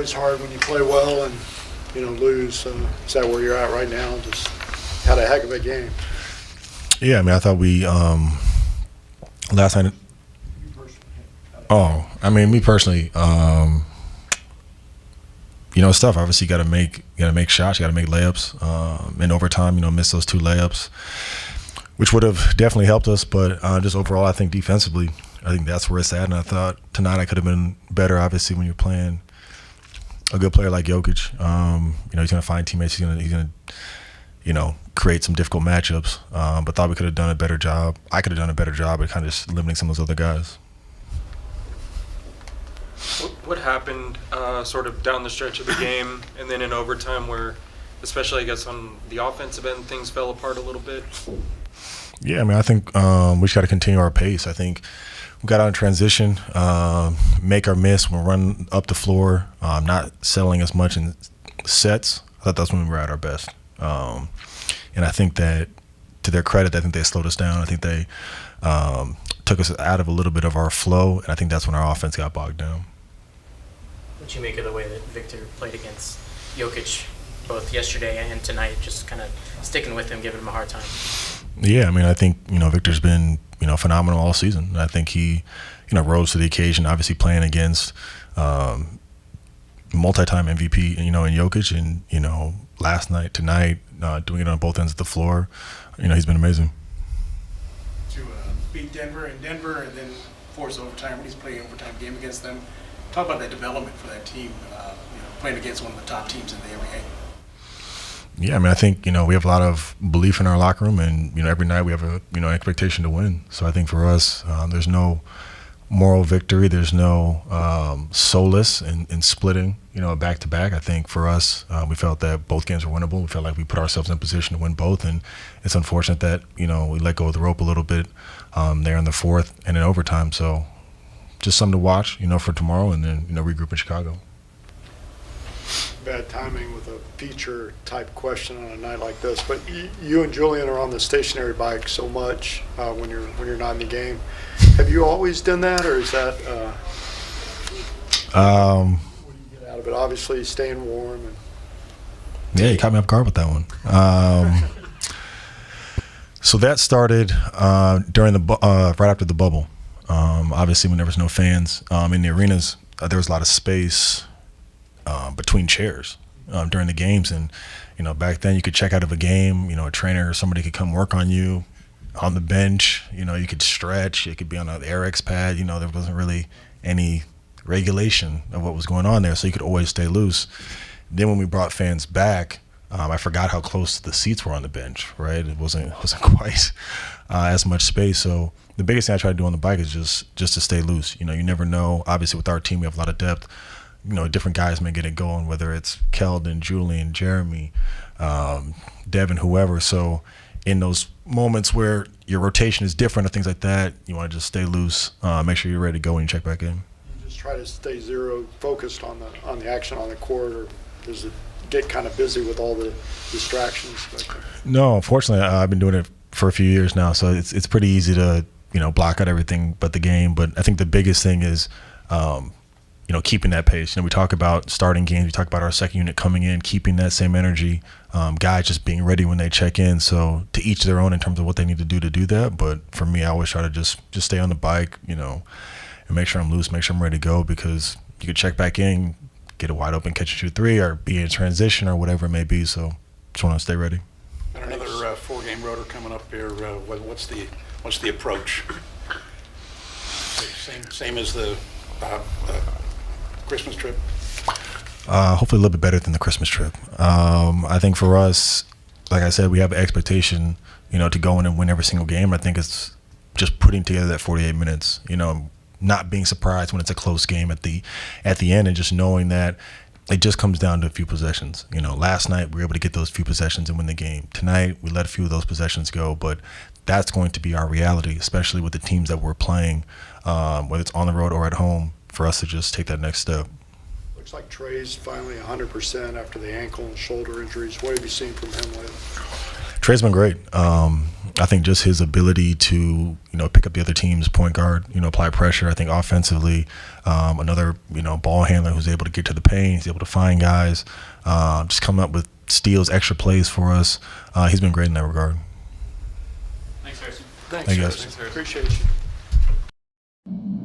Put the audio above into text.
is hard when you play well and, lose. So is that where you're at right now? Just had a heck of a game. Yeah, I mean, I thought we last night. Oh, I mean, me personally, it's tough. Obviously, you got to make shots, you got to make layups. In overtime, miss those 2 layups, which would have definitely helped us. But just overall, I think defensively, I think that's where it's at. And I thought tonight I could have been better. Obviously, when you're playing a good player like Jokic, he's going to find teammates. He's going to create some difficult matchups. But thought we could have done a better job. I could have done a better job at kind of just limiting some of those other guys. What happened sort of down the stretch of the game and then in overtime where, especially I guess on the offensive end, things fell apart a little bit? Yeah, I mean, I think we just got to continue our pace. I think we got out in transition, make our miss, we'll run up the floor, not settling as much in sets. I thought that's when we were at our best. And I think that, to their credit, I think they slowed us down. I think they took us out of a little bit of our flow, and I think that's when our offense got bogged down. What you make of the way that Victor played against Jokic both yesterday and tonight, just kind of sticking with him, giving him a hard time? Yeah, I mean, I think, Victor's been, phenomenal all season. I think he, rose to the occasion, obviously playing against multi-time MVP, in Jokic, and, last night, tonight, doing it on both ends of the floor. He's been amazing. To beat Denver and then force overtime when he's playing overtime game against them. Talk about that development for that team, playing against one of the top teams in the area. Yeah, I mean, I think, we have a lot of belief in our locker room, and, every night we have a, expectation to win. So I think for us, there's no moral victory. There's no solace in splitting, back-to-back. I think for us, we felt that both games were winnable. We felt like we put ourselves in position to win both, and it's unfortunate that, we let go of the rope a little bit there in the fourth and in overtime. So just something to watch, for tomorrow, and then, regroup in Chicago. Bad timing with a feature type question on a night like this, but you and Julian are on the stationary bike so much when you're not in the game. Have you always done that, or is that what do you get out of it? Obviously, staying warm. Yeah, you caught me off guard with that one. So that started during right after the bubble. Obviously, when there was no fans in the arenas, there was a lot of space between chairs during the games, and back then you could check out of a game. A trainer or somebody could come work on you on the bench. You could stretch. It could be on an RX pad. There wasn't really any regulation of what was going on there, so you could always stay loose. Then when we brought fans back, I forgot how close the seats were on the bench. Right, it wasn't quite as much space. So the biggest thing I try to do on the bike is just to stay loose. You never know. Obviously, with our team, we have a lot of depth. Different guys may get it going, whether it's Keldon, Julian, Jeremy, Devin, whoever. So in those moments where your rotation is different or things like that, you want to just stay loose, make sure you're ready to go when you check back in. You just try to stay zero focused on the action on the court, or does it get kind of busy with all the distractions? No, unfortunately, I've been doing it for a few years now, so it's pretty easy to block out everything but the game. But I think the biggest thing is keeping that pace. We talk about starting games. We talk about our second unit coming in, keeping that same energy. Guys just being ready when they check in. So to each their own in terms of what they need to do that. But for me, I always try to just stay on the bike, and make sure I'm loose, make sure I'm ready to go, because you could check back in, get a wide open catch and shoot three, or be in transition or whatever it may be. So just want to stay ready. And another 4-game roader coming up here. What's the approach? Same as the Christmas trip? Hopefully a little bit better than the Christmas trip. I think for us, like I said, we have an expectation, to go in and win every single game. I think it's just putting together that 48 minutes, not being surprised when it's a close game at the end, and just knowing that it just comes down to a few possessions. Last night we were able to get those few possessions and win the game. Tonight we let a few of those possessions go, but that's going to be our reality, especially with the teams that we're playing, whether it's on the road or at home, for us to just take that next step. Looks like Trey's finally 100% after the ankle and shoulder injuries. What have you seen from him lately? Trey's been great. I think just his ability to, pick up the other team's point guard, apply pressure. I think offensively, another, ball handler who's able to get to the paint, he's able to find guys, just come up with steals, extra plays for us. He's been great in that regard. Thanks, Harrison. Thanks, Thank you, Harrison. guys. Appreciate you.